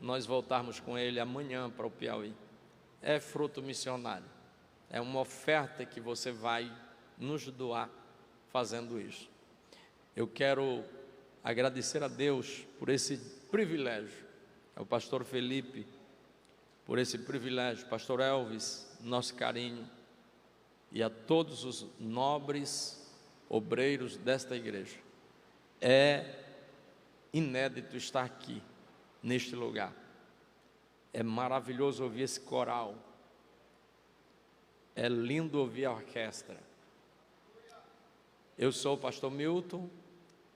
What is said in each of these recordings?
nós voltarmos com ele amanhã para o Piauí. É fruto missionário, é uma oferta que você vai nos doar fazendo isso. Eu quero agradecer a Deus por esse privilégio, ao pastor Felipe, por esse privilégio, pastor Elvis, nosso carinho, e a todos os nobres obreiros desta igreja. É inédito estar aqui, neste lugar. É maravilhoso ouvir esse coral. É lindo ouvir a orquestra. Eu sou o pastor Milton,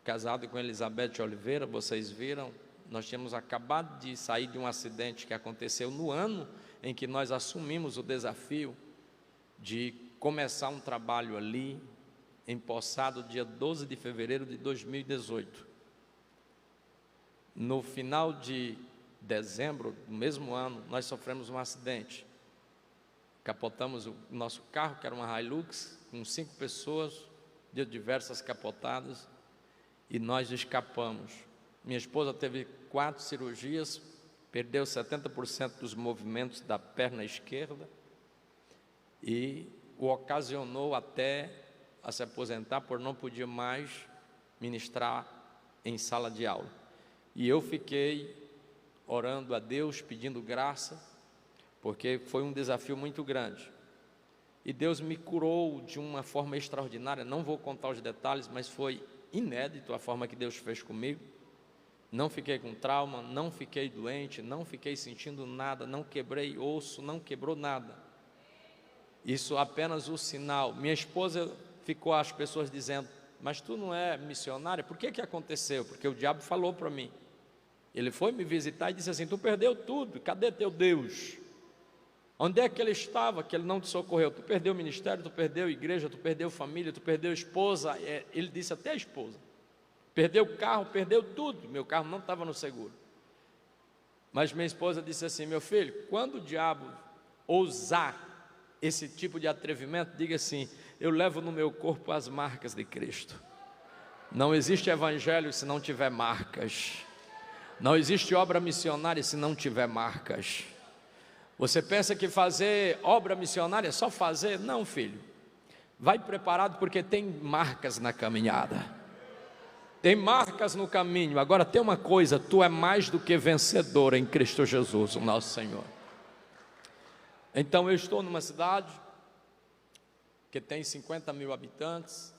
casado com Elizabeth Oliveira, vocês viram. Nós tínhamos acabado de sair de um acidente que aconteceu no ano em que nós assumimos o desafio de começar um trabalho ali, empossado dia 12 de fevereiro de 2018. No final de dezembro do mesmo ano, nós sofremos um acidente. Capotamos o nosso carro, que era uma Hilux, com 5 pessoas, de diversas capotadas, e nós escapamos. Minha esposa teve 4 cirurgias, perdeu 70% dos movimentos da perna esquerda, e o ocasionou até a se aposentar, por não poder mais ministrar em sala de aula. E eu fiquei orando a Deus, pedindo graça, porque foi um desafio muito grande. E Deus me curou de uma forma extraordinária. Não vou contar os detalhes, mas foi inédito a forma que Deus fez comigo. Não fiquei com trauma, não fiquei doente, não fiquei sentindo nada, não quebrei osso, não quebrou nada. Isso apenas o sinal. Minha esposa ficou, as pessoas dizendo, mas tu não é missionária? Por que aconteceu? Porque o diabo falou para mim. Ele foi me visitar e disse assim, tu perdeu tudo, cadê teu Deus? Onde é que ele estava, que ele não te socorreu? Tu perdeu o ministério, tu perdeu a igreja, tu perdeu família, tu perdeu a esposa. Ele disse até a esposa. Perdeu o carro, perdeu tudo. Meu carro não estava no seguro. Mas minha esposa disse assim, meu filho, quando o diabo ousar esse tipo de atrevimento, diga assim, eu levo no meu corpo as marcas de Cristo. Não existe evangelho se não tiver marcas. Não existe obra missionária se não tiver marcas. Você pensa que fazer obra missionária é só fazer? Não, filho. Vai preparado, porque tem marcas na caminhada. Tem marcas no caminho. Agora tem uma coisa, tu é mais do que vencedor em Cristo Jesus, o nosso Senhor. Então eu estou numa cidade que tem 50 mil habitantes,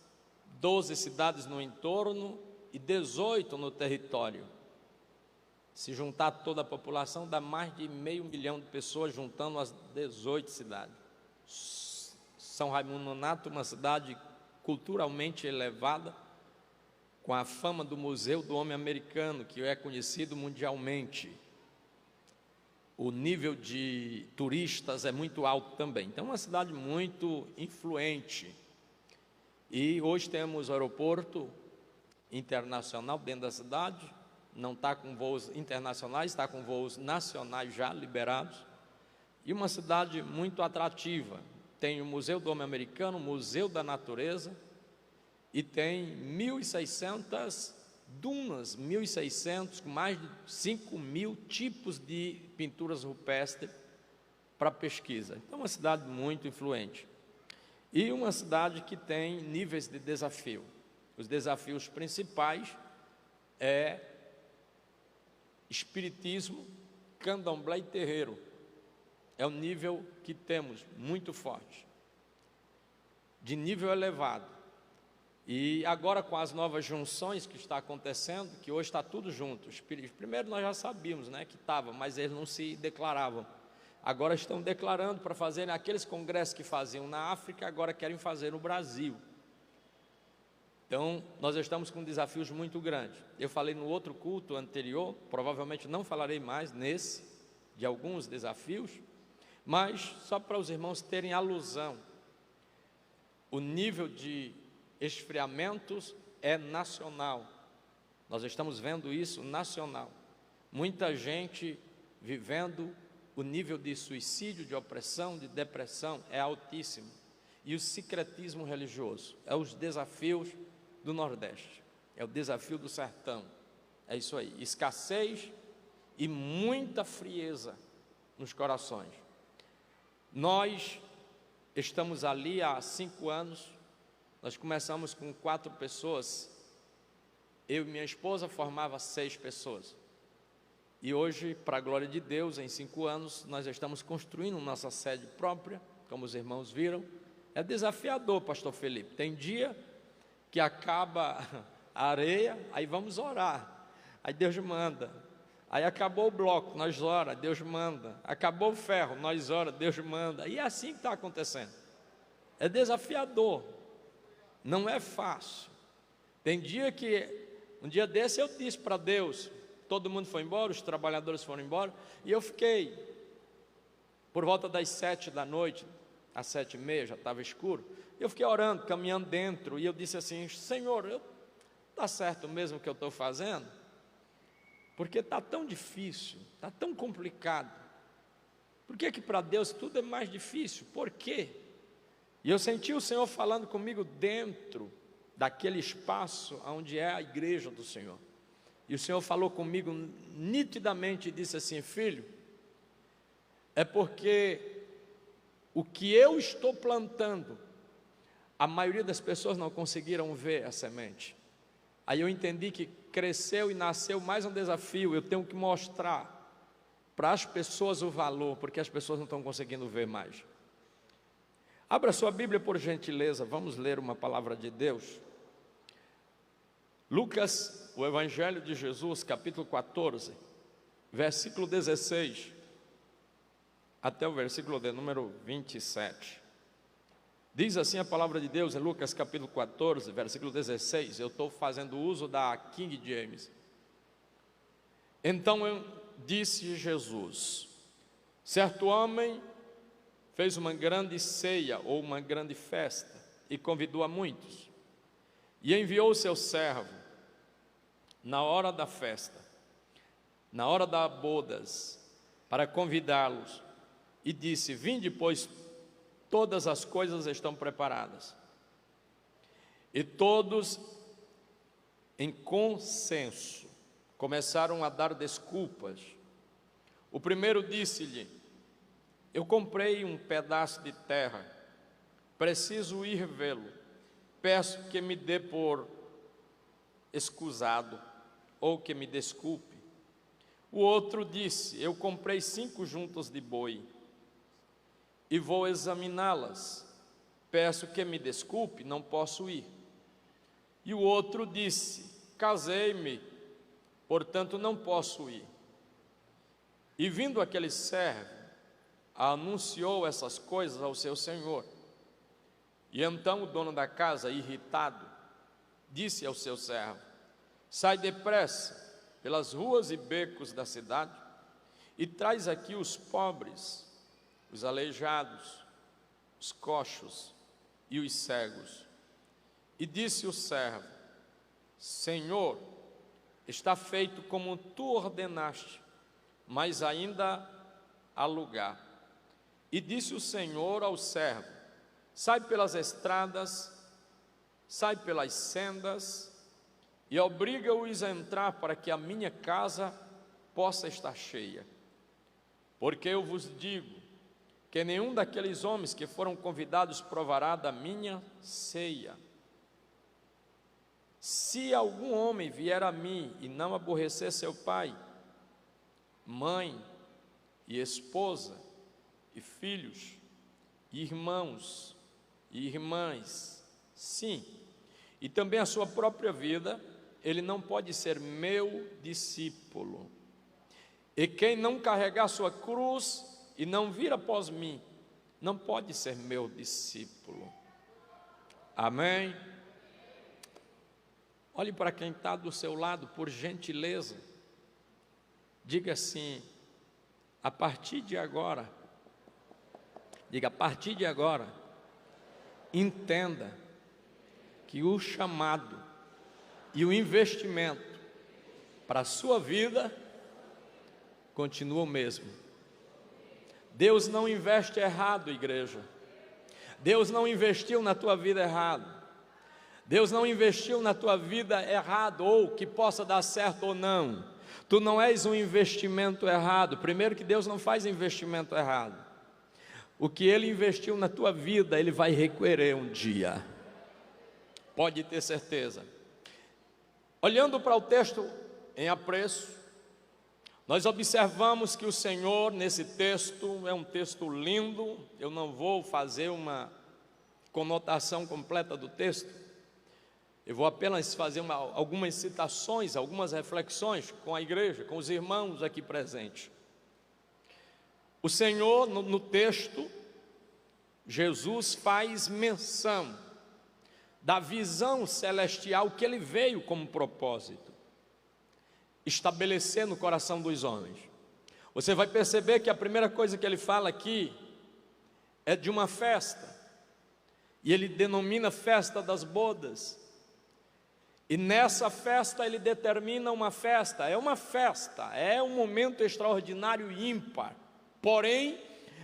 12 cidades no entorno e 18 no território. Se juntar toda a população, dá mais de 500 mil de pessoas, juntando as 18 cidades. São Raimundo Nonato, uma cidade culturalmente elevada, com a fama do Museu do Homem Americano, que é conhecido mundialmente. O nível de turistas é muito alto também. Então, é uma cidade muito influente. E hoje temos aeroporto internacional dentro da cidade. Não está com voos internacionais, está com voos nacionais já liberados. E uma cidade muito atrativa. Tem o Museu do Homem Americano, o Museu da Natureza, e tem 1.600 dunas, 1.600, com mais de 5.000 tipos de pinturas rupestres para pesquisa. Então, é uma cidade muito influente. E uma cidade que tem níveis de desafio. Os desafios principais é espiritismo, candomblé e terreiro. É o nível que temos, muito forte, de nível elevado. E agora com as novas junções que está acontecendo, que hoje está tudo junto. Primeiro nós já sabíamos, né, que estava, mas eles não se declaravam. Agora estão declarando para fazerem aqueles congressos que faziam na África, agora querem fazer no Brasil. Então, nós estamos com desafios muito grandes. Eu falei no outro culto anterior, provavelmente não falarei mais nesse, de alguns desafios, mas só para os irmãos terem alusão. O nível de esfriamentos é nacional. Nós estamos vendo isso nacional. Muita gente vivendo o nível de suicídio, de opressão, de depressão é altíssimo. E o secretismo religioso é os desafios do Nordeste, é o desafio do sertão, é isso aí, escassez e muita frieza nos corações. Nós estamos ali há 5 anos, nós começamos com 4 pessoas, eu e minha esposa formava 6 pessoas. E hoje, para a glória de Deus, em 5 anos, nós estamos construindo nossa sede própria, como os irmãos viram. É desafiador, pastor Felipe. Tem dia que acaba a areia, aí vamos orar, aí Deus manda. Aí acabou o bloco, nós ora, Deus manda. Acabou o ferro, nós ora, Deus manda. E é assim que está acontecendo. É desafiador, não é fácil. Tem dia que, um dia desse eu disse para Deus, todo mundo foi embora, os trabalhadores foram embora, e eu fiquei, por volta das 7 da noite, às 7h30, já estava escuro, eu fiquei orando, caminhando dentro, e eu disse assim, Senhor, está certo mesmo o que eu estou fazendo? Porque está tão difícil, está tão complicado. Por que para Deus tudo é mais difícil? Por quê? E eu senti o Senhor falando comigo dentro daquele espaço onde é a igreja do Senhor. E o Senhor falou comigo nitidamente e disse assim, filho, é porque o que eu estou plantando, a maioria das pessoas não conseguiram ver a semente. Aí eu entendi que cresceu e nasceu mais um desafio, eu tenho que mostrar para as pessoas o valor, porque as pessoas não estão conseguindo ver mais. Abra sua Bíblia por gentileza, vamos ler uma palavra de Deus. Lucas, o Evangelho de Jesus, capítulo 14, versículo 16, até o versículo de número 27. Diz assim a palavra de Deus em Lucas capítulo 14, versículo 16, eu estou fazendo uso da King James. Então disse Jesus, certo homem fez uma grande ceia ou uma grande festa e convidou a muitos. E enviou o seu servo na hora da festa, na hora das bodas, para convidá-los. E disse, vinde, pois todas as coisas estão preparadas. E todos, em consenso, começaram a dar desculpas. O primeiro disse-lhe, eu comprei um pedaço de terra, preciso ir vê-lo, peço que me dê por escusado, ou que me desculpe. O outro disse, eu comprei 5 juntas de boi, e vou examiná-las, peço que me desculpe, não posso ir. E o outro disse, casei-me, portanto não posso ir. E vindo aquele servo, anunciou essas coisas ao seu senhor. E então o dono da casa, irritado, disse ao seu servo, sai depressa pelas ruas e becos da cidade e traz aqui os pobres, os aleijados, os coxos e os cegos. E disse o servo, Senhor, está feito como tu ordenaste, mas ainda há lugar. E disse o Senhor ao servo, sai pelas estradas, sai pelas sendas, e obriga-os a entrar para que a minha casa possa estar cheia. Porque eu vos digo, que nenhum daqueles homens que foram convidados provará da minha ceia. Se algum homem vier a mim e não aborrecer seu pai, mãe e esposa, e filhos, e irmãos, e irmãs, sim, e também a sua própria vida, ele não pode ser meu discípulo. E quem não carregar sua cruz e não vir após mim, não pode ser meu discípulo. Amém? Olhe para quem está do seu lado, por gentileza, diga assim, a partir de agora, diga, a partir de agora, entenda que o chamado e o investimento para a sua vida continua o mesmo. Deus não investe errado, igreja. Deus não investiu na tua vida errado. Deus não investiu na tua vida errado, ou que possa dar certo ou não. Tu não és um investimento errado. Primeiro que Deus não faz investimento errado. O que Ele investiu na tua vida, Ele vai requerer um dia. Pode ter certeza. Olhando para o texto em apreço, nós observamos que o Senhor, nesse texto, é um texto lindo. Eu não vou fazer uma conotação completa do texto. Eu vou apenas fazer algumas citações, algumas reflexões com a igreja, com os irmãos aqui presentes. O Senhor, no texto, Jesus faz menção da visão celestial que Ele veio como propósito estabelecer no coração dos homens. Você vai perceber que a primeira coisa que Ele fala aqui é de uma festa, e Ele denomina festa das bodas. E nessa festa Ele determina uma festa, é um momento extraordinário e ímpar. Porém,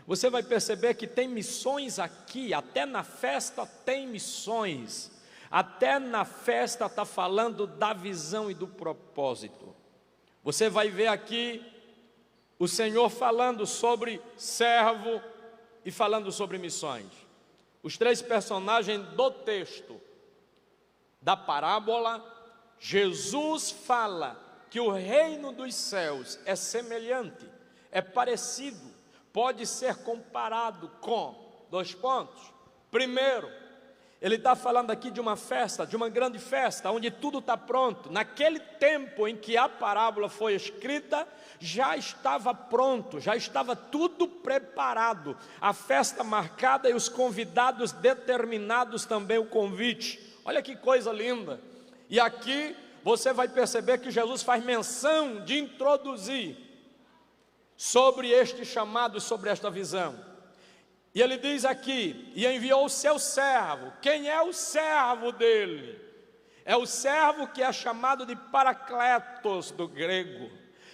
você vai perceber que tem missões aqui, até na festa tem missões, até na festa está falando da visão e do propósito. Você vai ver aqui o Senhor falando sobre servo e falando sobre missões. Os três personagens do texto da parábola, Jesus fala que o reino dos céus é semelhante, é parecido, pode ser comparado com, 2 pontos. Primeiro, Ele está falando aqui de uma festa, de uma grande festa, onde tudo está pronto. Naquele tempo em que a parábola foi escrita, já estava pronto, já estava tudo preparado. A festa marcada e os convidados determinados também o convite. Olha que coisa linda. E aqui você vai perceber que Jesus faz menção de introduzir sobre este chamado, sobre esta visão. E Ele diz aqui, e enviou o seu servo. Quem é o servo dele? É o servo que é chamado de Paracletos do grego.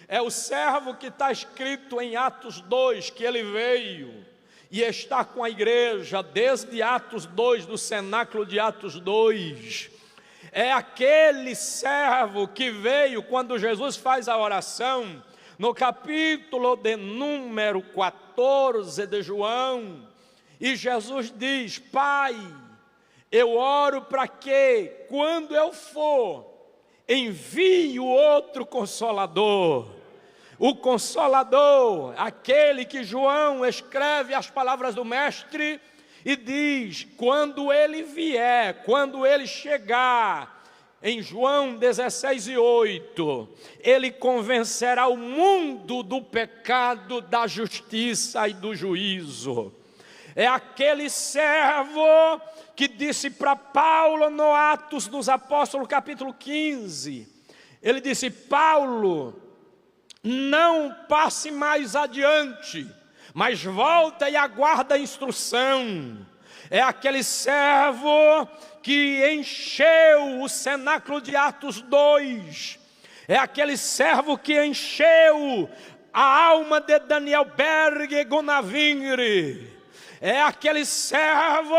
É o servo que está escrito em Atos 2, que ele veio e está com a igreja desde Atos 2, do cenáculo de Atos 2. É aquele servo que veio quando Jesus faz a oração, no capítulo de número 14 de João, e Jesus diz: Pai, eu oro para que, quando eu for, envie o outro Consolador. O Consolador, aquele que João escreve as palavras do Mestre e diz: quando ele vier, quando ele chegar, em João 16:8, ele convencerá o mundo do pecado, da justiça e do juízo. É aquele servo que disse para Paulo no Atos dos Apóstolos, capítulo 15, ele disse: Paulo, não passe mais adiante, mas volta e aguarda a instrução. É aquele servo que encheu o cenáculo de Atos 2. É aquele servo que encheu a alma de Daniel Berg e Gunavingre. É aquele servo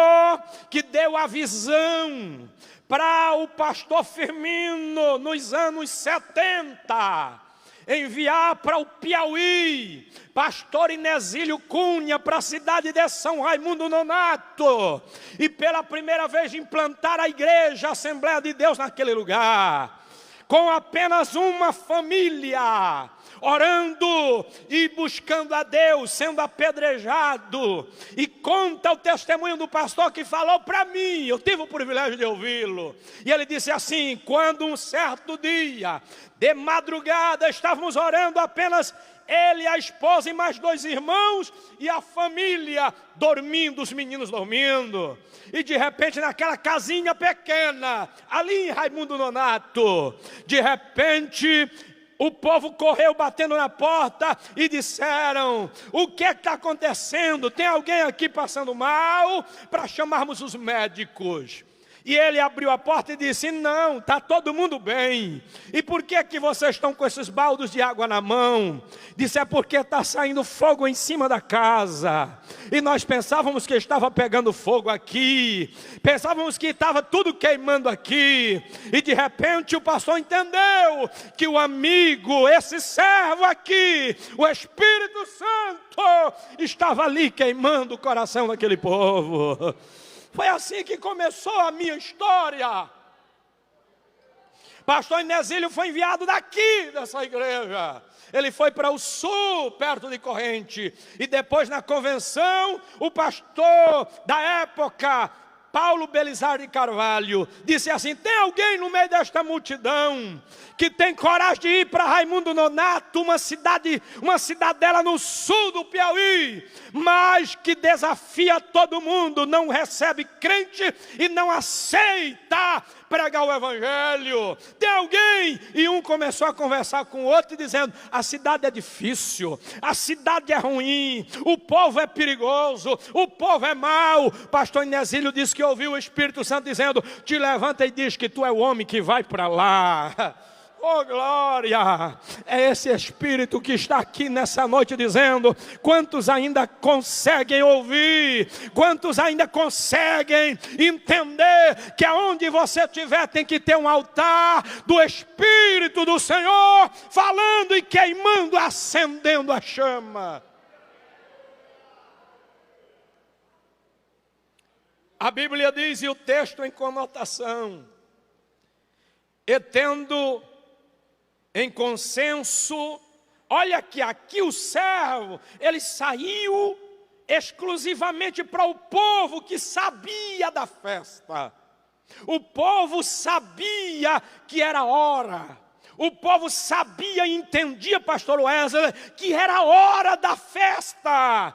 que deu a visão para o pastor Firmino nos anos 70. Enviar para o Piauí, pastor Inésílio Cunha, para a cidade de São Raimundo Nonato, e pela primeira vez implantar a igreja, a Assembleia de Deus naquele lugar, com apenas uma família, orando e buscando a Deus, sendo apedrejado. E conta o testemunho do pastor que falou para mim, eu tive o privilégio de ouvi-lo, e ele disse assim: quando um certo dia, de madrugada, estávamos orando apenas ele, a esposa e mais 2 irmãos, e a família dormindo, os meninos dormindo. E de repente, naquela casinha pequena, ali em Raimundo Nonato, de repente, o povo correu batendo na porta e disseram: o que está acontecendo? Tem alguém aqui passando mal? Para chamarmos os médicos. E ele abriu a porta e disse: não, está todo mundo bem. E por que vocês estão com esses baldos de água na mão? Disse: é porque está saindo fogo em cima da casa. E nós pensávamos que estava pegando fogo aqui. Pensávamos que estava tudo queimando aqui. E de repente o pastor entendeu que o amigo, esse servo aqui, o Espírito Santo, estava ali queimando o coração daquele povo. Foi assim que começou a minha história. Pastor Inesílio foi enviado daqui, dessa igreja. Ele foi para o sul, perto de Corrente. E depois na convenção, o pastor da época, Paulo Belizar de Carvalho, disse assim: tem alguém no meio desta multidão que tem coragem de ir para Raimundo Nonato, uma cidadela no sul do Piauí, mas que desafia todo mundo, não recebe crente e não aceita pregar o evangelho? Tem alguém? E um começou a conversar com o outro, dizendo: a cidade é difícil, a cidade é ruim, o povo é perigoso, o povo é mau. Pastor Inesílio disse que ouviu o Espírito Santo dizendo: te levanta e diz que tu é o homem que vai para lá. Oh glória! É esse Espírito que está aqui nessa noite dizendo: quantos ainda conseguem ouvir? Quantos ainda conseguem entender que aonde você estiver tem que ter um altar do Espírito do Senhor falando e queimando, acendendo a chama? A Bíblia diz, e o texto em conotação: e tendo em consenso, olha que aqui o servo, ele saiu exclusivamente para o povo que sabia da festa. O povo sabia que era hora. O povo sabia e entendia, pastor Wesley, que era hora da festa.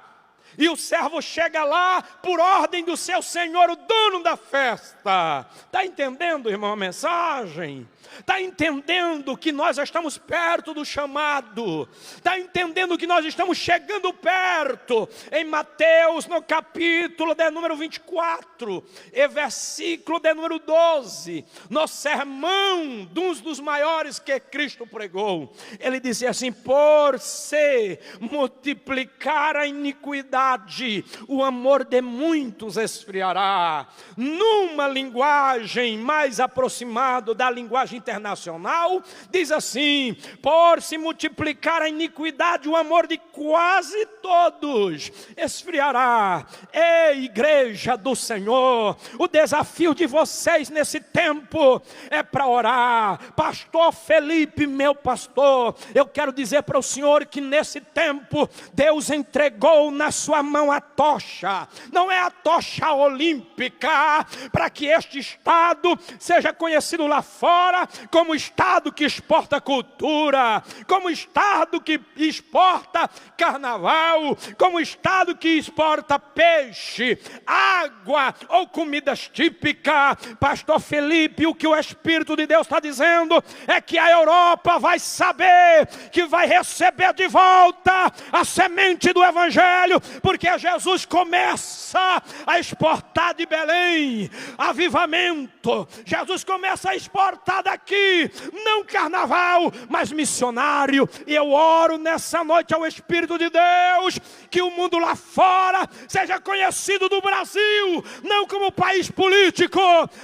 E o servo chega lá por ordem do seu senhor, o dono da festa. Está entendendo, irmão, a mensagem? Está entendendo que nós estamos perto do chamado? Está entendendo que nós estamos chegando perto? Em Mateus, no capítulo de número 24, e versículo de número 12, no sermão de um dos maiores que Cristo pregou, ele disse assim: por se multiplicar a iniquidade, o amor de muitos esfriará. Numa linguagem mais aproximada da linguagem internacional, diz assim: por se multiplicar a iniquidade, o amor de quase todos esfriará. Ei, igreja do Senhor, o desafio de vocês nesse tempo é para orar. Pastor Felipe, meu pastor, eu quero dizer para o senhor que nesse tempo Deus entregou na sua mão a tocha. Não é a tocha olímpica, para que este estado seja conhecido lá fora como estado que exporta cultura, como estado que exporta carnaval, como estado que exporta peixe, água ou comidas típicas. Pastor Felipe, o que o Espírito de Deus está dizendo é que a Europa vai saber que vai receber de volta a semente do Evangelho, porque Jesus começa a exportar de Belém avivamento. Jesus começa a exportar daqui, não carnaval, mas missionário. E eu oro nessa noite ao Espírito de Deus, que o mundo lá fora seja conhecido do Brasil, não como país político,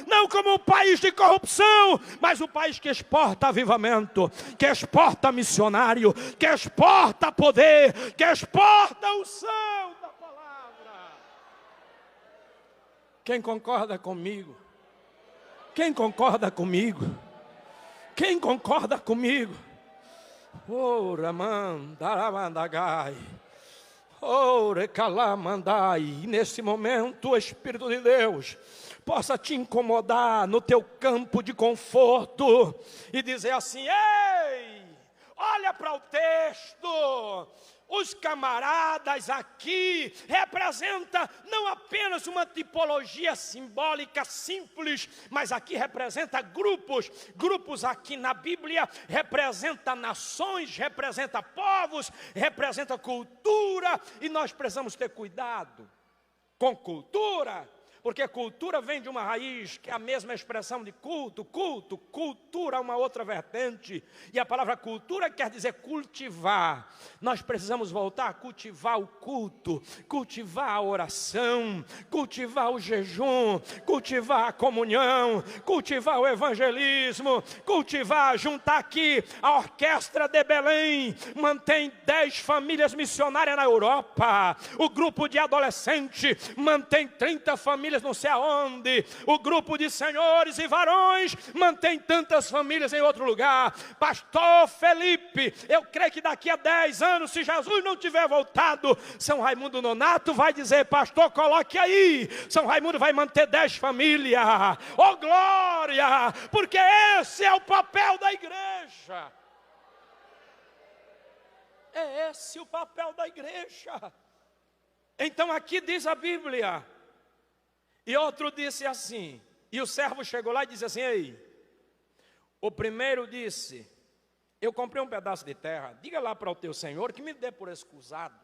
não como país de corrupção, mas o país que exporta avivamento, que exporta missionário, que exporta poder, que exporta a unção da palavra. Quem concorda comigo? Quem concorda comigo? Quem concorda comigo? Oh, Raman, Daramandagai. Oh, Recalamandai. E nesse momento o Espírito de Deus possa te incomodar no teu campo de conforto e dizer assim: ei, olha para o texto. Os camaradas aqui representam não apenas uma tipologia simbólica simples, mas aqui representa grupos. Grupos aqui na Bíblia representa nações, representa povos, representa cultura. E nós precisamos ter cuidado com cultura, Porque cultura vem de uma raiz que é a mesma expressão de culto, cultura é uma outra vertente. E a palavra cultura quer dizer cultivar. Nós precisamos voltar a cultivar o culto, cultivar a oração, cultivar o jejum, cultivar a comunhão, cultivar o evangelismo, cultivar, juntar aqui a orquestra de Belém, mantém 10 famílias missionárias na Europa, o grupo de adolescente mantém 30 famílias não sei aonde, o grupo de senhores e varões mantém tantas famílias em outro lugar. Pastor Felipe, eu creio que daqui a 10 anos, se Jesus não tiver voltado, São Raimundo Nonato vai dizer: pastor, coloque aí, São Raimundo vai manter 10 famílias, oh glória, porque esse é o papel da igreja. É esse o papel da igreja. Então aqui diz a Bíblia, e outro disse assim, e o servo chegou lá e disse assim: ei, o primeiro disse: eu comprei um pedaço de terra, diga lá para o teu senhor que me dê por excusado.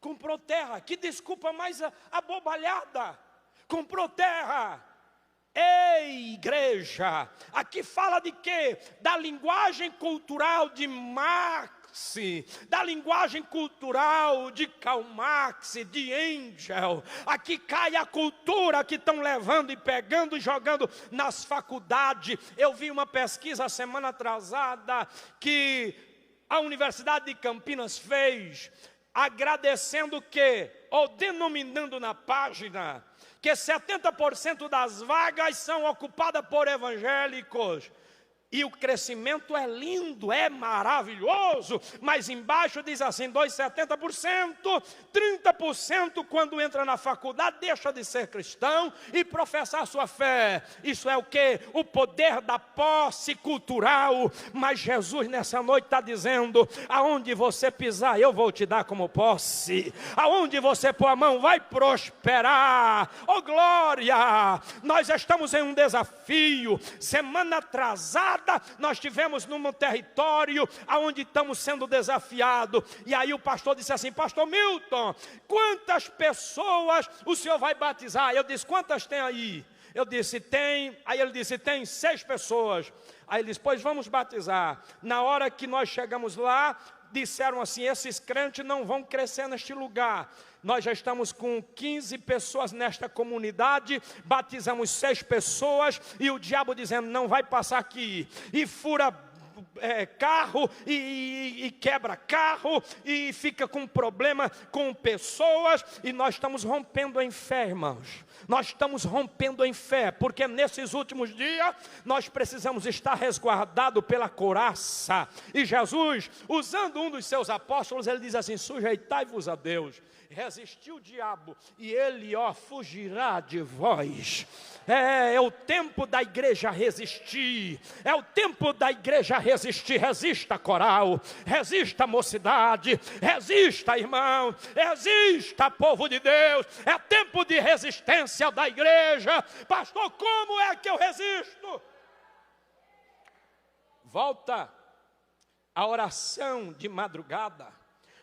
Comprou terra, que desculpa mais abobalhada, comprou terra. Ei, igreja, aqui fala de quê? Da linguagem cultural de Marx, da linguagem cultural de Karl Marx, de Engels. Aqui cai a cultura que estão levando e pegando e jogando nas faculdades. Eu vi uma pesquisa a semana atrasada que a Universidade de Campinas fez, agradecendo que, ou denominando na página, que 70% das vagas são ocupadas por evangélicos. E o crescimento é lindo, é maravilhoso, mas embaixo diz assim, 70%, 30% quando entra na faculdade deixa de ser cristão e professar sua fé. Isso é o que? O poder da posse cultural. Mas Jesus nessa noite está dizendo, aonde você pisar eu vou te dar como posse, aonde você pôr a mão vai prosperar. Oh glória, nós estamos em um desafio. Semana atrasada nós tivemos num território onde estamos sendo desafiados, e aí o pastor disse assim: pastor Milton, quantas pessoas o senhor vai batizar? Eu disse: quantas tem aí? Eu disse: tem. Aí ele disse: tem 6 pessoas. Aí ele disse: pois vamos batizar. Na hora que nós chegamos lá, disseram assim: esses crentes não vão crescer neste lugar. Nós já estamos com 15 pessoas nesta comunidade, batizamos 6 pessoas, e o diabo dizendo: não vai passar aqui, e fura carro, e quebra carro, e fica com problema com pessoas, e nós estamos rompendo em fé, irmãos. Nós estamos rompendo em fé, porque nesses últimos dias nós precisamos estar resguardados pela couraça. E Jesus, usando um dos seus apóstolos, ele diz assim: sujeitai-vos a Deus, resistiu o diabo e ele fugirá de vós. É o tempo da igreja resistir, é o tempo da igreja resistir. Resista, coral, resista, mocidade, resista, irmão, resista, povo de Deus. É tempo de resistência da igreja. Pastor, como é que eu resisto? Volta a oração de madrugada,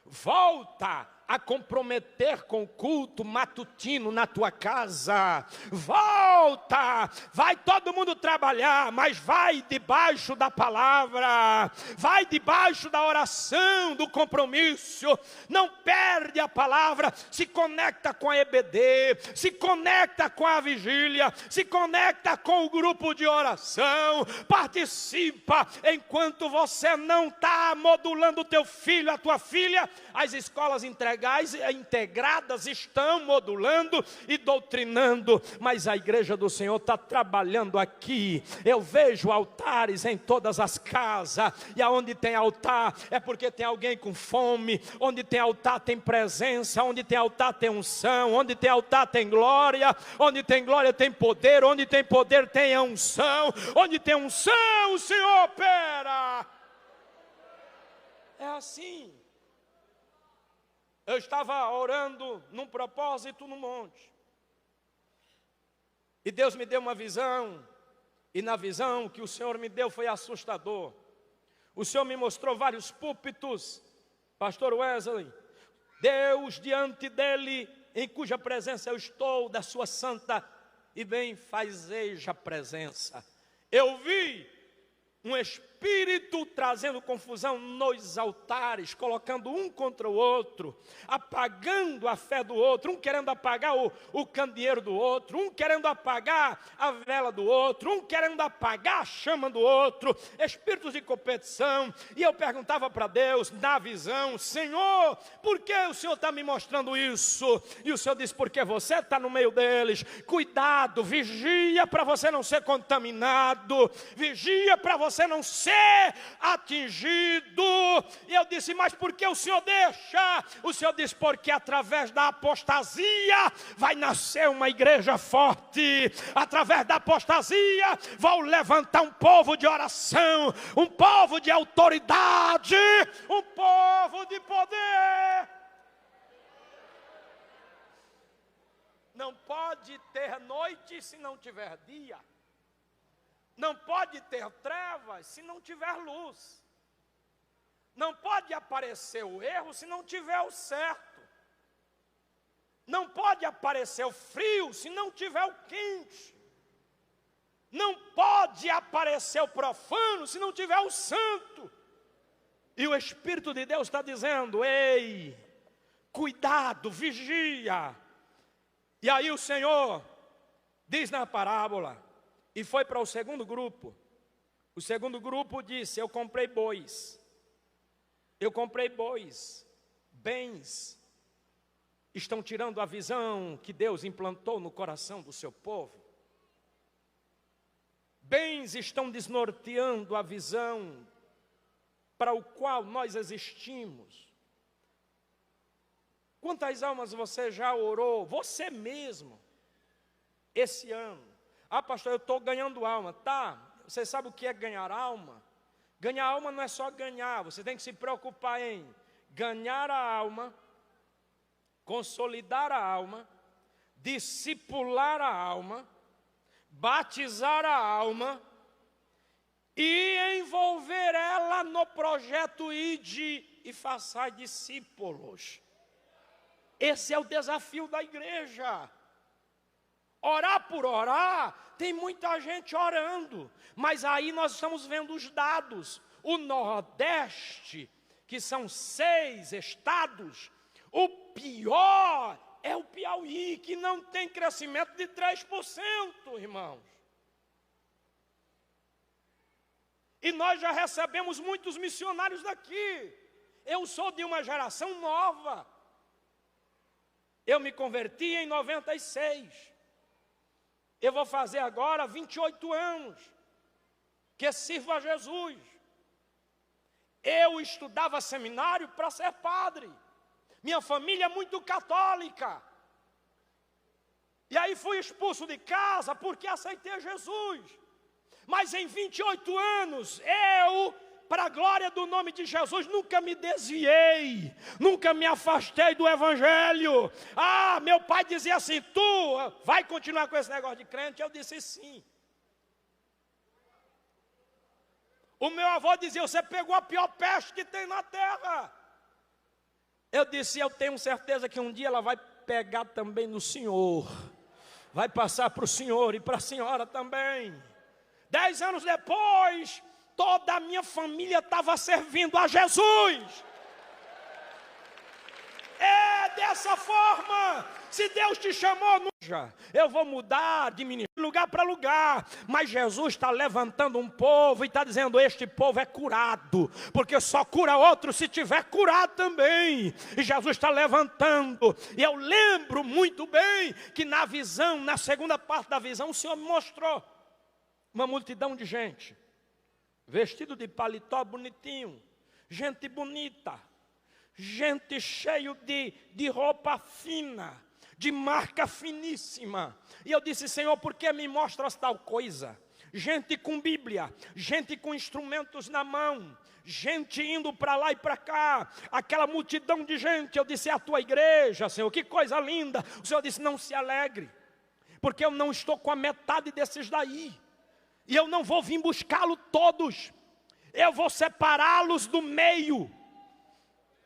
volta a comprometer com o culto matutino na tua casa, volta, vai todo mundo trabalhar, mas vai debaixo da palavra, vai debaixo da oração, do compromisso, não perde a palavra, se conecta com a EBD, se conecta com a vigília, se conecta com o grupo de oração, participa. Enquanto você não está modulando o teu filho, a tua filha, as escolas integradas estão modulando e doutrinando, mas a igreja do Senhor está trabalhando aqui. Eu vejo altares em todas as casas, e aonde tem altar é porque tem alguém com fome, onde tem altar tem presença, onde tem altar tem unção, onde tem altar tem glória, onde tem glória tem poder, onde tem poder tem a unção, onde tem unção o Senhor opera. É assim. Eu estava orando num propósito no monte, e Deus me deu uma visão, e na visão que o Senhor me deu foi assustador. O Senhor me mostrou vários púlpitos, pastor Wesley, Deus diante dele, em cuja presença eu estou, da sua santa e benfazeja a presença. Eu vi um espírito trazendo confusão nos altares, colocando um contra o outro, apagando a fé do outro, um querendo apagar o candeeiro do outro, um querendo apagar a vela do outro, um querendo apagar a chama do outro, espíritos de competição. E eu perguntava para Deus, na visão: Senhor, por que o Senhor está me mostrando isso? E o Senhor disse: porque você está no meio deles. Cuidado, vigia para você não ser contaminado, vigia para você não ser atingido. E eu disse: mas por que o Senhor deixa? O Senhor disse: porque através da apostasia vai nascer uma igreja forte. Através da apostasia vão levantar um povo de oração, um povo de autoridade, um povo de poder. Não pode ter noite se não tiver dia. Não pode ter trevas se não tiver luz. Não pode aparecer o erro se não tiver o certo. Não pode aparecer o frio se não tiver o quente. Não pode aparecer o profano se não tiver o santo. E o Espírito de Deus está dizendo: ei, cuidado, vigia. E aí o Senhor diz na parábola, e foi para o segundo grupo. O segundo grupo disse: eu comprei bois. Eu comprei bois. Bens estão tirando a visão que Deus implantou no coração do seu povo. Bens estão desnorteando a visão para o qual nós existimos. Quantas almas você já orou, você mesmo, esse ano? Ah, pastor, eu estou ganhando alma. Tá, você sabe o que é ganhar alma? Ganhar alma não é só ganhar, você tem que se preocupar em ganhar a alma, consolidar a alma, discipular a alma, batizar a alma e envolver ela no projeto Ide e façai discípulos. Esse é o desafio da igreja. Orar por orar, tem muita gente orando, mas aí nós estamos vendo os dados. O Nordeste, que são 6 estados, o pior é o Piauí, que não tem crescimento de 3%, irmãos. E nós já recebemos muitos missionários daqui. Eu sou de uma geração nova. Eu me converti em 96. Eu vou fazer agora 28 anos que sirvo a Jesus. Eu estudava seminário para ser padre. Minha família é muito católica. E aí fui expulso de casa porque aceitei Jesus. Mas em 28 anos, eu, para a glória do nome de Jesus, nunca me desviei, nunca me afastei do Evangelho. Ah, meu pai dizia assim: tu vai continuar com esse negócio de crente? Eu disse sim. O meu avô dizia: você pegou a pior peste que tem na terra. Eu disse: eu tenho certeza que um dia ela vai pegar também no senhor, vai passar para o senhor e para a senhora também. 10 anos depois, toda a minha família estava servindo a Jesus. É dessa forma. Se Deus te chamou, eu vou mudar de ministério, lugar para lugar. Mas Jesus está levantando um povo e está dizendo: este povo é curado, porque só cura outro se tiver curado também. E Jesus está levantando. E eu lembro muito bem que na visão, na segunda parte da visão, o Senhor me mostrou uma multidão de gente, vestido de paletó bonitinho, gente bonita, gente cheio de roupa fina, de marca finíssima. E eu disse: Senhor, por que me mostras tal coisa? Gente com Bíblia, gente com instrumentos na mão, gente indo para lá e para cá, aquela multidão de gente. Eu disse: é a tua igreja, Senhor, que coisa linda. O Senhor disse: não se alegre, porque eu não estou com a metade desses daí. E eu não vou vir buscá-los todos. Eu vou separá-los do meio.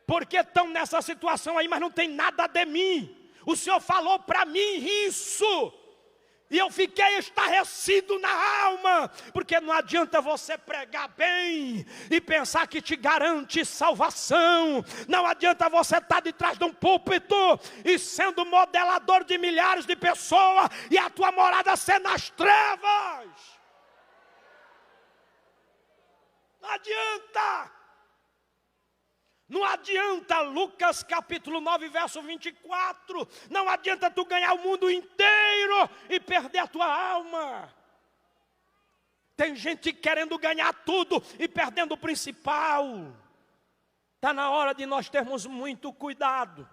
Porque estão nessa situação aí, mas não tem nada de mim. O Senhor falou para mim isso. E eu fiquei estarrecido na alma, porque não adianta você pregar bem e pensar que te garante salvação. Não adianta você estar de trás de um púlpito e sendo modelador de milhares de pessoas e a tua morada ser nas trevas. Não adianta. Não adianta, Lucas capítulo 9, verso 24. Não adianta tu ganhar o mundo inteiro e perder a tua alma. Tem gente querendo ganhar tudo e perdendo o principal. Está na hora de nós termos muito cuidado.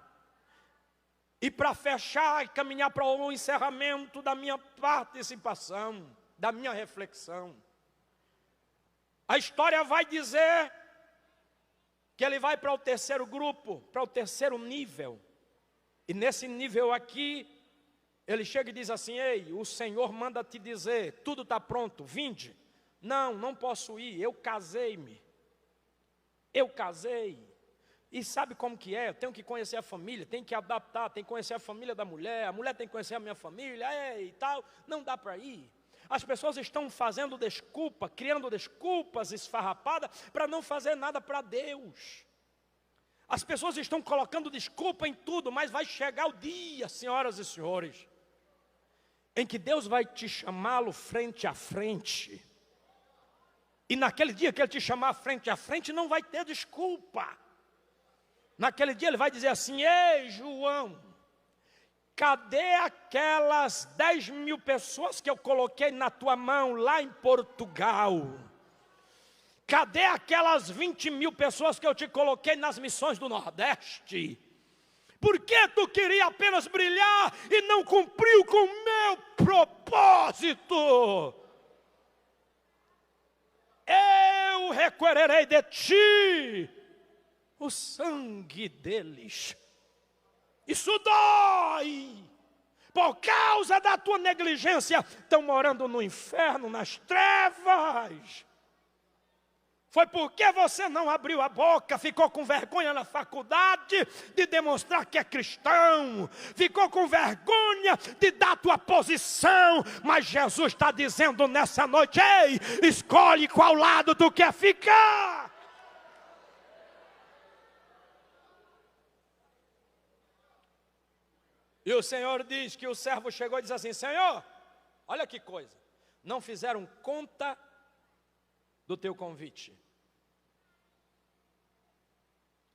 E para fechar e caminhar para o encerramento da minha participação, da minha reflexão. A história vai dizer que ele vai para o terceiro grupo, para o terceiro nível. E nesse nível aqui, ele chega e diz assim: ei, o Senhor manda te dizer, tudo está pronto, vinde. Não posso ir, eu casei-me. Eu casei. E sabe como que é? Eu tenho que conhecer a família, tenho que adaptar, tenho que conhecer a família da mulher, a mulher tem que conhecer a minha família, e tal. Não dá para ir. As pessoas estão fazendo desculpa, criando desculpas esfarrapadas para não fazer nada para Deus. As pessoas estão colocando desculpa em tudo, mas vai chegar o dia, senhoras e senhores, em que Deus vai te chamá-lo frente a frente. E naquele dia que Ele te chamar frente a frente, não vai ter desculpa. Naquele dia Ele vai dizer assim: ei, João, cadê aquelas 10 mil pessoas que eu coloquei na tua mão lá em Portugal? Cadê aquelas 20 mil pessoas que eu te coloquei nas missões do Nordeste? Por que tu queria apenas brilhar e não cumpriu com o meu propósito? Eu requererei de ti o sangue deles. Isso dói. Por causa da tua negligência, estão morando no inferno, nas trevas. Foi porque você não abriu a boca, ficou com vergonha na faculdade de demonstrar que é cristão. Ficou com vergonha de dar a tua posição. Mas Jesus está dizendo nessa noite: ei, escolhe qual lado tu quer ficar. E o Senhor diz que o servo chegou e diz assim: Senhor, olha que coisa, não fizeram conta do teu convite.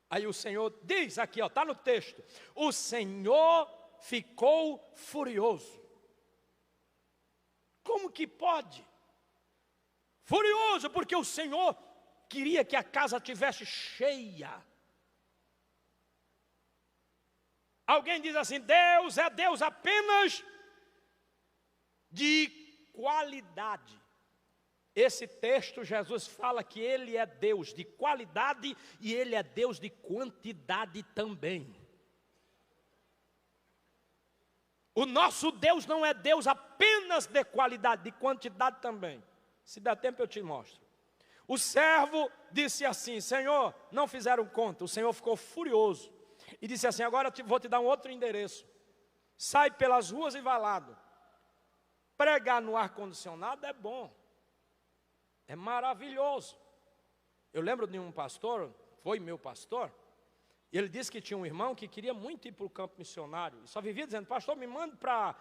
Aí o Senhor diz aqui, está no texto: o Senhor ficou furioso. Como que pode? Furioso, porque o Senhor queria que a casa estivesse cheia. Alguém diz assim: Deus é Deus apenas de qualidade. Esse texto, Jesus fala que Ele é Deus de qualidade e Ele é Deus de quantidade também. O nosso Deus não é Deus apenas de qualidade, de quantidade também. Se der tempo eu te mostro. O servo disse assim: Senhor, não fizeram conta. O Senhor ficou furioso e disse assim: agora vou te dar um outro endereço. Sai pelas ruas e vai lá. Pregar no ar-condicionado é bom. É maravilhoso. Eu lembro de um pastor, foi meu pastor, e ele disse que tinha um irmão que queria muito ir para o campo missionário. E só vivia dizendo: pastor, me manda para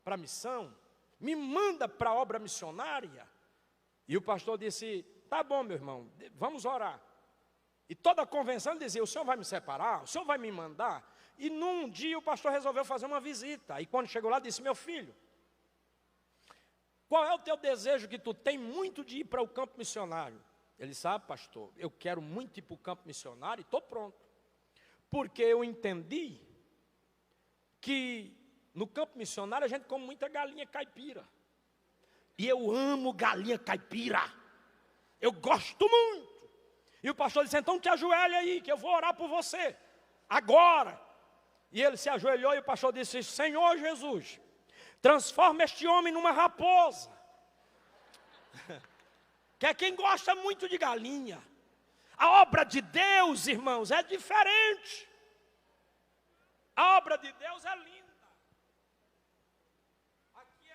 a missão, me manda para a obra missionária. E o pastor disse: tá bom, meu irmão, vamos orar. E toda a convenção ele dizia: o senhor vai me separar? O senhor vai me mandar? E num dia o pastor resolveu fazer uma visita. E quando chegou lá disse: meu filho, qual é o teu desejo que tu tem muito de ir para o campo missionário? Ele sabe, pastor, eu quero muito ir para o campo missionário e estou pronto. Porque eu entendi que no campo missionário a gente come muita galinha caipira. E eu amo galinha caipira. Eu gosto muito. E o pastor disse: então te ajoelhe aí, que eu vou orar por você. Agora. E ele se ajoelhou e o pastor disse: Senhor Jesus, transforma este homem numa raposa. Que é quem gosta muito de galinha. A obra de Deus, irmãos, é diferente. A obra de Deus é linda. Aqui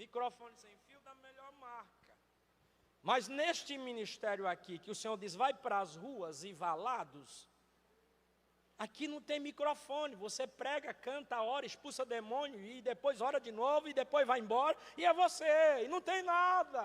Microfone sem fio da melhor marca. Mas neste ministério aqui, que o Senhor diz, vai para as ruas e valados, aqui não tem microfone. Você prega, canta, ora, expulsa demônio, e depois ora de novo, e depois vai embora, e é você, e não tem nada.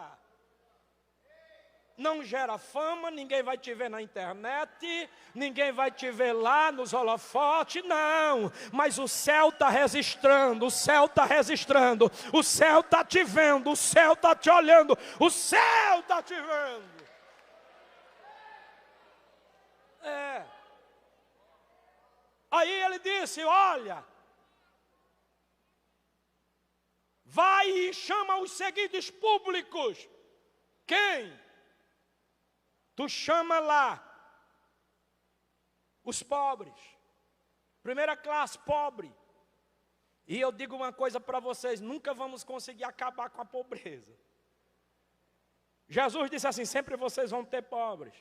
Não gera fama, ninguém vai te ver na internet, ninguém vai te ver lá nos holofotes, não. Mas o céu está registrando, o céu está registrando, o céu está te vendo, o céu está te olhando, o céu está te vendo. Aí ele disse, olha, vai e chama os seguintes públicos. Quem? Tu chama lá os pobres, primeira classe, pobre. E eu digo uma coisa para vocês, nunca vamos conseguir acabar com a pobreza. Jesus disse assim, sempre vocês vão ter pobres.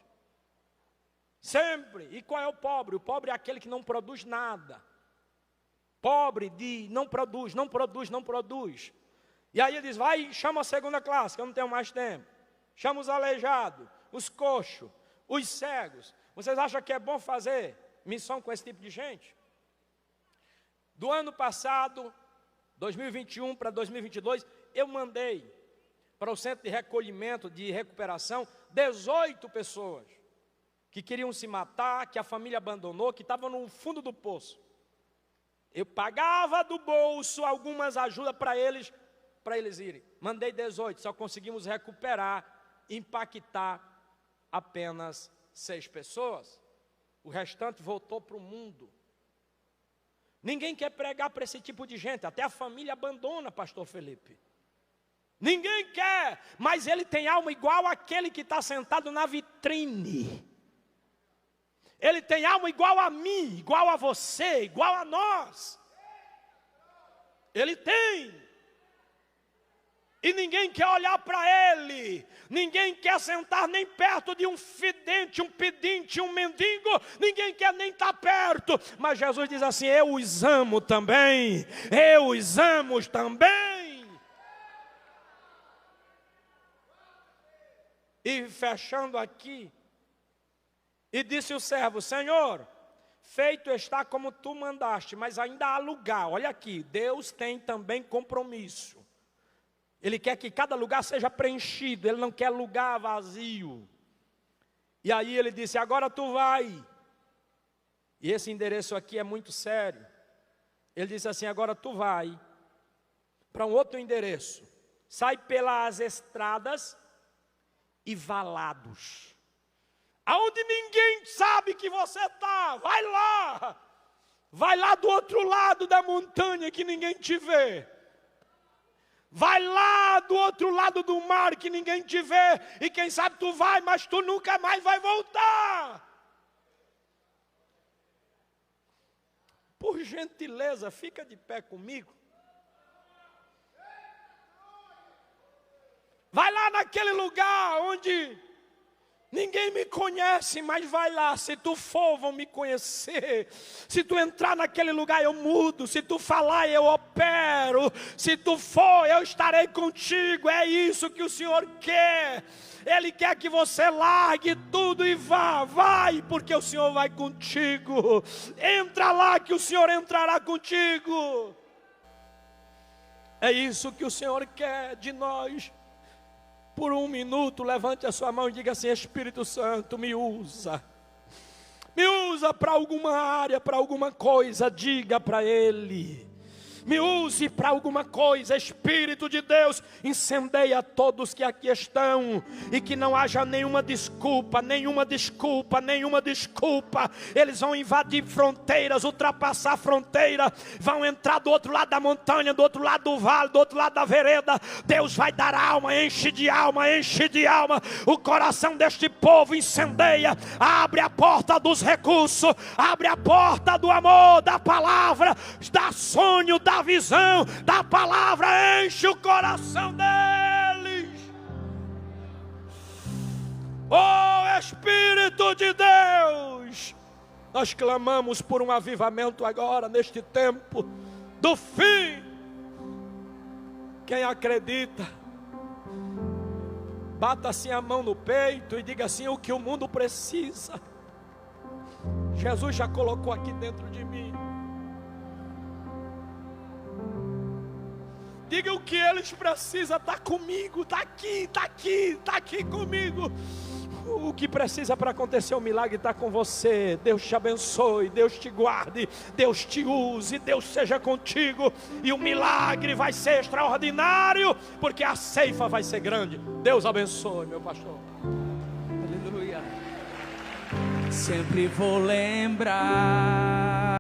Sempre. E qual é o pobre? O pobre é aquele que não produz nada. Pobre de não produz, não produz, não produz. E aí ele diz, vai e chama a segunda classe, que eu não tenho mais tempo. Chama os aleijados, os coxos, os cegos. Vocês acham que é bom fazer missão com esse tipo de gente? Do ano passado, 2021 para 2022, eu mandei para o centro de recolhimento, de recuperação, 18 pessoas que queriam se matar, que a família abandonou, que estavam no fundo do poço. Eu pagava do bolso algumas ajudas para eles irem. Mandei 18, só conseguimos recuperar, impactar apenas 6 pessoas. O restante voltou para o mundo. Ninguém quer pregar para esse tipo de gente, até a família abandona, pastor Felipe. Ninguém quer, mas ele tem alma igual àquele que está sentado na vitrine. Ele tem alma igual a mim, igual a você, igual a nós. Ele tem. E ninguém quer olhar para ele, ninguém quer sentar nem perto de um fidente, um pedinte, um mendigo, ninguém quer nem estar perto. Mas Jesus diz assim, eu os amo também, eu os amo também. E fechando aqui, e disse o servo, Senhor, feito está como tu mandaste, mas ainda há lugar. Olha aqui, Deus tem também compromisso. Ele quer que cada lugar seja preenchido, ele não quer lugar vazio. E aí ele disse, agora tu vai. E esse endereço aqui é muito sério. Ele disse assim, agora tu vai para um outro endereço. Sai pelas estradas e valados. Aonde ninguém sabe que você está, vai lá. Vai lá do outro lado da montanha que ninguém te vê. Vai lá do outro lado do mar que ninguém te vê. E quem sabe tu vai, mas tu nunca mais vai voltar. Por gentileza, fica de pé comigo. Vai lá naquele lugar onde ninguém me conhece, mas vai lá. Se tu for, vão me conhecer. Se tu entrar naquele lugar, eu mudo. Se tu falar, eu opero. Se tu for, eu estarei contigo. É isso que o Senhor quer. Ele quer que você largue tudo e vá. Vai, porque o Senhor vai contigo. Entra lá que o Senhor entrará contigo. É isso que o Senhor quer de nós. Por um minuto, levante a sua mão e diga assim, Espírito Santo, me usa. Me usa para alguma área, para alguma coisa, diga para Ele. Me use para alguma coisa, Espírito de Deus, incendeia todos que aqui estão, e que não haja nenhuma desculpa, nenhuma desculpa, nenhuma desculpa. Eles vão invadir fronteiras, ultrapassar a fronteira, vão entrar do outro lado da montanha, do outro lado do vale, do outro lado da vereda. Deus vai dar alma, enche de alma, enche de alma. O coração deste povo incendeia, abre a porta dos recursos, abre a porta do amor, da palavra, da sonho, da visão, da palavra, enche o coração deles. Oh Espírito de Deus, nós clamamos por um avivamento agora, neste tempo do fim. Quem acredita, bata assim a mão no peito e diga assim: o que o mundo precisa, Jesus já colocou aqui dentro de mim. Diga: o que eles precisam está comigo, está aqui comigo. O que precisa para acontecer o milagre está com você. Deus te abençoe, Deus te guarde, Deus te use, Deus seja contigo. E o milagre vai ser extraordinário, porque a ceifa vai ser grande. Deus abençoe, meu pastor. Aleluia. Sempre vou lembrar